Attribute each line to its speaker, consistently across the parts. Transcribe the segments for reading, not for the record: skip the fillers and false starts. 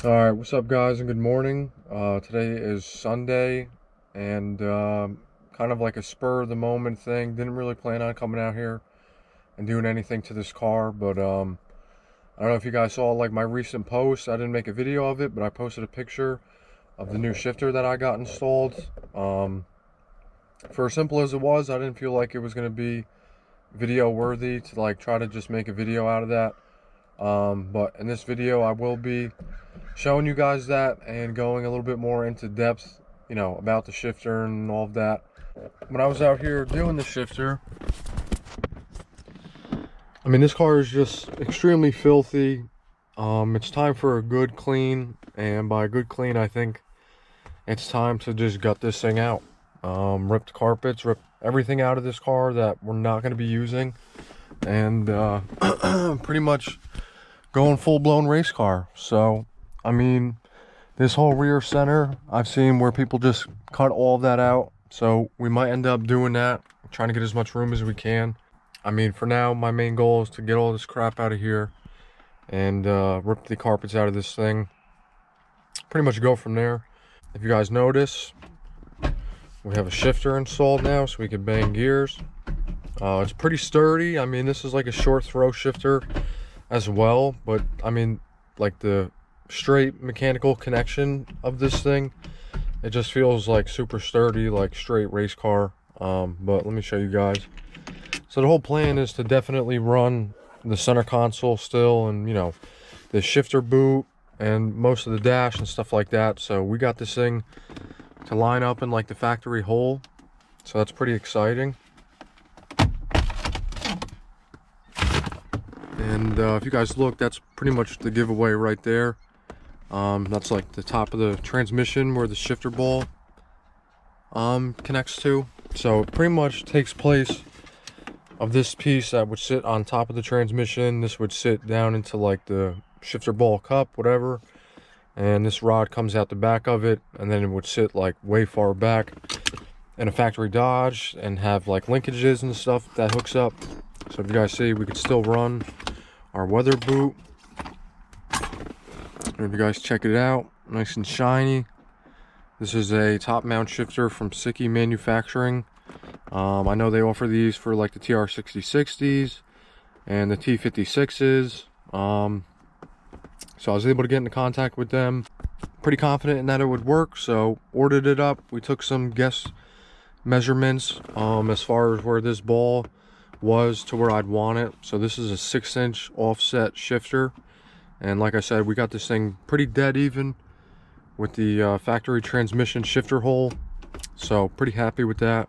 Speaker 1: Alright, what's up guys and good morning. Today is Sunday and kind of like a spur of the moment thing. Didn't really plan on coming out here and doing anything to this car, but I don't know if you guys saw like my recent post. I didn't make a video of it, but I posted a picture of the new shifter that I got installed. For as simple as it was, I didn't feel like it was going to be video worthy to like try to just make a video out of that. But in this video I will be showing you guys that and going a little bit more into depth, you know, about the shifter and all of that. When I was out here doing the shifter, I mean, this car is just extremely filthy. It's time for a good clean, and by good clean I think it's time to just gut this thing out. Rip the carpets, rip everything out of this car that we're not going to be using, and pretty much going full-blown race car. So I mean, this whole rear center, I've seen where people just cut all of that out. So we might end up doing that, trying to get as much room as we can. I mean, for now, my main goal is to get all this crap out of here and rip the carpets out of this thing. Pretty much go from there. If you guys notice, we have a shifter installed now so we can bang gears. It's pretty sturdy. I mean, this is like a short throw shifter as well, but I mean, like the straight mechanical connection of this thing, it just feels like super sturdy, like straight race car. But let me show you guys. So the whole plan is to definitely run the center console still, and you know, the shifter boot and most of the dash and stuff like that. So we got this thing to line up in like the factory hole, so that's pretty exciting. And if you guys look, that's pretty much the giveaway right there. That's like the top of the transmission where the shifter ball connects to. So it pretty much takes place of this piece that would sit on top of the transmission. This would sit down into like the shifter ball cup, whatever, and this rod comes out the back of it, and then it would sit like way far back in a factory Dodge and have like linkages and stuff that hooks up. So if you guys see, we could still run our weather boot. If you guys check it out, nice and shiny. This is a top mount shifter from Sicky Manufacturing. I know they offer these for like the TR6060s and the T56s. So I was able to get into contact with them. Pretty confident in that it would work, so ordered it up. We took some guess measurements as far as where this ball was to where I'd want it. So this is a 6-inch offset shifter. And like I said, we got this thing pretty dead even with the factory transmission shifter hole. So pretty happy with that.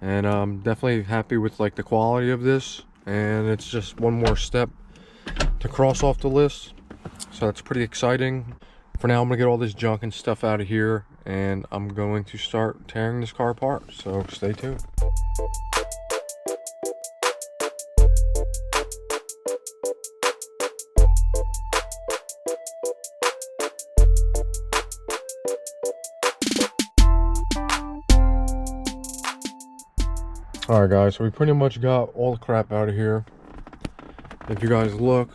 Speaker 1: And definitely happy with like the quality of this. And it's just one more step to cross off the list. So that's pretty exciting. For now, I'm going to get all this junk and stuff out of here, and I'm going to start tearing this car apart. So stay tuned. Alright guys, so we pretty much got all the crap out of here. If you guys look,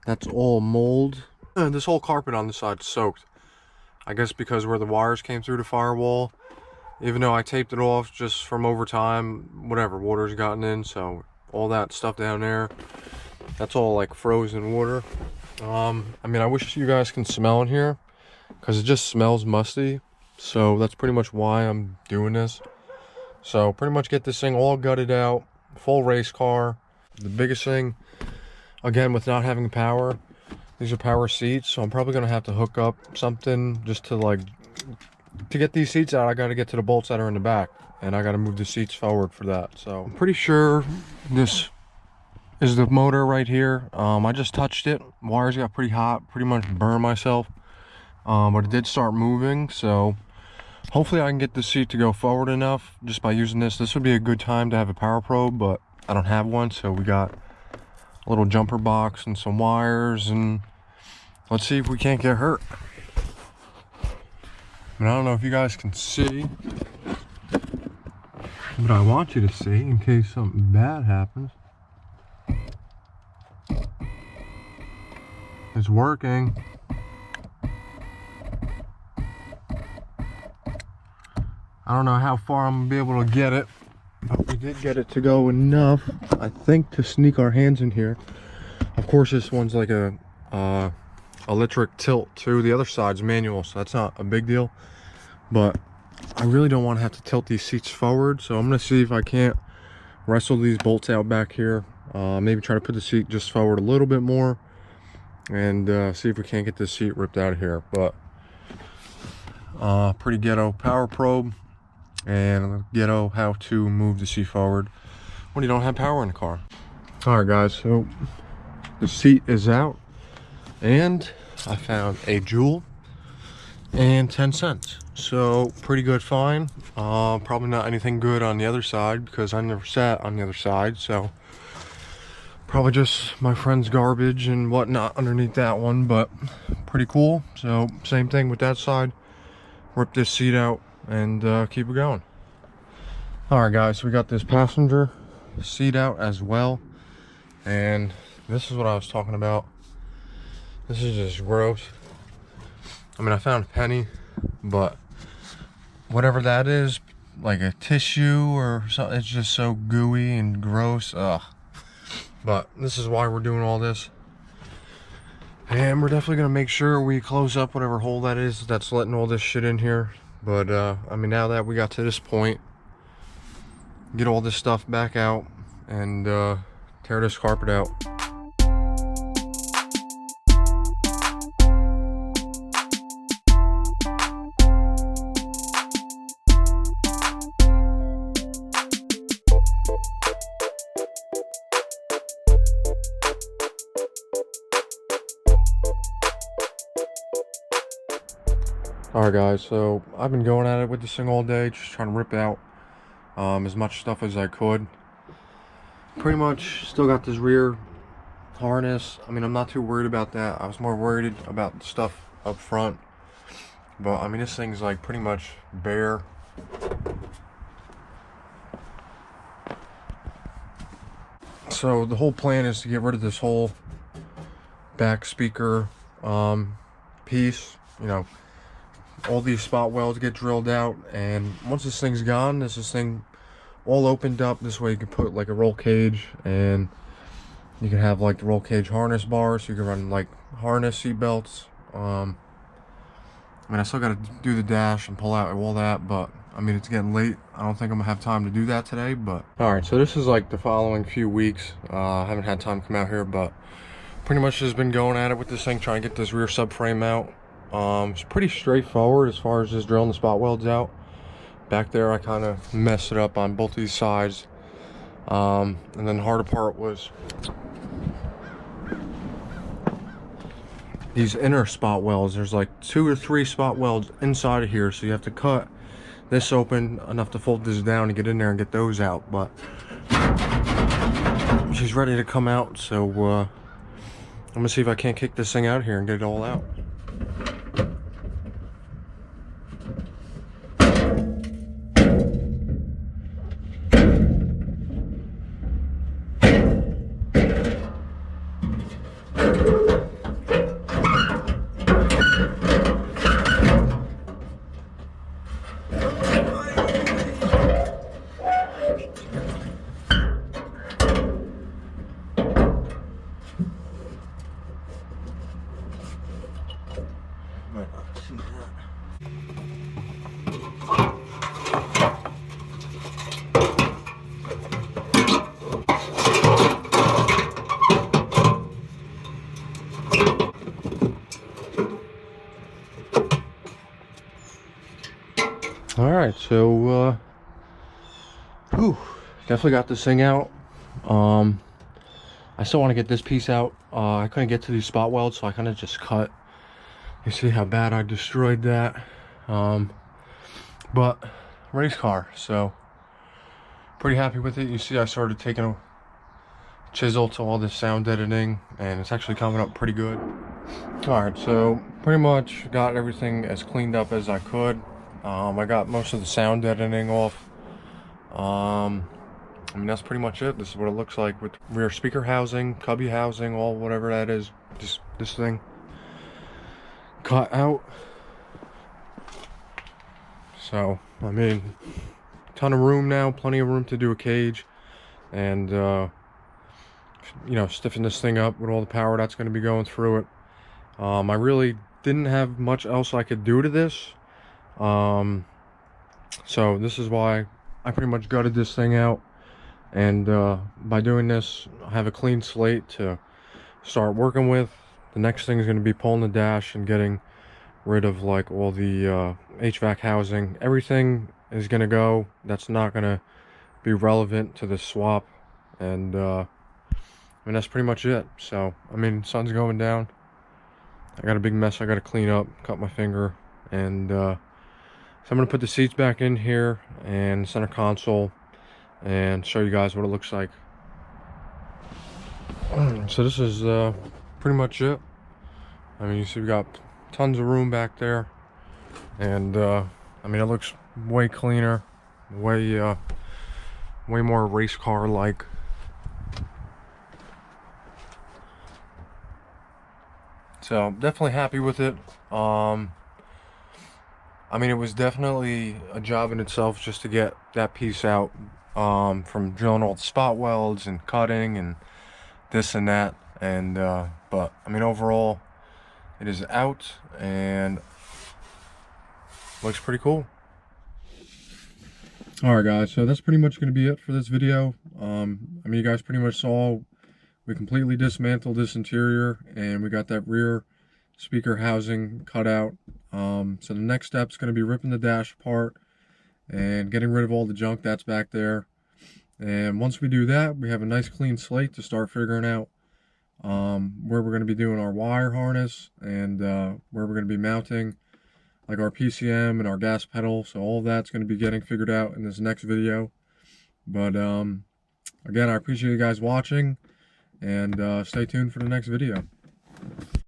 Speaker 1: that's all mold. This whole carpet on the side is soaked. I guess because where the wires came through the firewall, even though I taped it off just from over time, whatever, water's gotten in, so all that stuff down there, that's all like frozen water. I mean, I wish you guys can smell in here because it just smells musty. So that's pretty much why I'm doing this. So pretty much get this thing all gutted out, full race car. The biggest thing, again, with not having power, these are power seats, so I'm probably gonna have to hook up something just to like, to get these seats out. I gotta get to the bolts that are in the back, and I gotta move the seats forward for that. So I'm pretty sure this is the motor right here. I just touched it, wires got pretty hot, pretty much burned myself, but it did start moving. So hopefully I can get the seat to go forward enough just by using this. This would be a good time to have a power probe, but I don't have one. So we got a little jumper box and some wires, and let's see if we can't get hurt. And I don't know if you guys can see, but I want you to see in case something bad happens. It's working. I don't know how far I'm gonna be able to get it, but we did get it to go enough, I think, to sneak our hands in here. Of course, this one's like a electric tilt too. The other side's manual, so that's not a big deal. But I really don't want to have to tilt these seats forward, so I'm gonna see if I can't wrestle these bolts out back here. Maybe try to put the seat just forward a little bit more, and see if we can't get this seat ripped out of here. But pretty ghetto power probe, and ghetto how to move the seat forward when you don't have power in the car. All right, guys, so the seat is out, and I found a jewel and 10 cents. So pretty good find. Probably not anything good on the other side because I never sat on the other side, so probably just my friend's garbage and whatnot underneath that one, but pretty cool. So same thing with that side. Rip this seat out and keep it going. All right, guys, we got this passenger seat out as well, and this is what I was talking about. This is just gross. I mean, I found a penny, but whatever that is, like a tissue or something, it's just so gooey and gross. Ugh. But this is why we're doing all this, and we're definitely gonna make sure we close up whatever hole that is that's letting all this shit in here. But I mean, now that we got to this point, get all this stuff back out and tear this carpet out. Alright, guys, so I've been going at it with this thing all day, just trying to rip out as much stuff as I could. Pretty much still got this rear harness. I mean, I'm not too worried about that. I was more worried about the stuff up front. But I mean, this thing's like pretty much bare. So the whole plan is to get rid of this whole back speaker piece, you know. All these spot welds get drilled out, and once this thing's gone, this thing all opened up. This way you can put like a roll cage, and you can have like the roll cage harness bars, so you can run like harness seat belts. I mean, I still got to do the dash and pull out all that, but I mean, it's getting late. I don't think I'm gonna have time to do that today. But all right, so this is like the following few weeks. I haven't had time to come out here, but pretty much just been going at it with this thing, trying to get this rear subframe out. It's pretty straightforward as far as just drilling the spot welds out. Back there, I kind of messed it up on both these sides. And then the harder part was these inner spot welds. There's like 2 or 3 spot welds inside of here, so you have to cut this open enough to fold this down to get in there and get those out. But she's ready to come out, so I'm gonna see if I can't kick this thing out here and get it all out. All right, so definitely got this thing out. I still want to get this piece out. I couldn't get to these spot welds, so I kind of just cut. You see how bad I destroyed that. But race car, so pretty happy with it. You see, I started taking a chisel to all this sound editing, and it's actually coming up pretty good. Alright, so pretty much got everything as cleaned up as I could. I got most of the sound deadening off. I mean, that's pretty much it. This is what it looks like with rear speaker housing, cubby housing, all whatever that is. Just this thing cut out. So, I mean, ton of room now, plenty of room to do a cage. And, you know, stiffen this thing up with all the power that's going to be going through it. I really didn't have much else I could do to this. So this is why I pretty much gutted this thing out. And by doing this, I have a clean slate to start working with. The next thing is going to be pulling the dash and getting rid of like all the HVAC housing. Everything is going to go. That's not going to be relevant to the swap. And I mean, that's pretty much it. So, I mean, sun's going down. I got a big mess I got to clean up, cut my finger. And so I'm going to put the seats back in here and center console and show you guys what it looks like. So this is pretty much it. I mean, you see we got tons of room back there, and I mean, it looks way cleaner, way more race car like. So definitely happy with it. I mean, it was definitely a job in itself just to get that piece out, from drilling all the spot welds and cutting and this and that. And but I mean, overall it is out and looks pretty cool. All right, guys, so that's pretty much going to be it for this video. I mean, you guys pretty much saw we completely dismantled this interior and we got that rear speaker housing cut out. So the next step is going to be ripping the dash apart and getting rid of all the junk that's back there. And once we do that, we have a nice clean slate to start figuring out where we're going to be doing our wire harness and where we're going to be mounting like our PCM and our gas pedal. So all of that's going to be getting figured out in this next video. But again, I appreciate you guys watching, and stay tuned for the next video.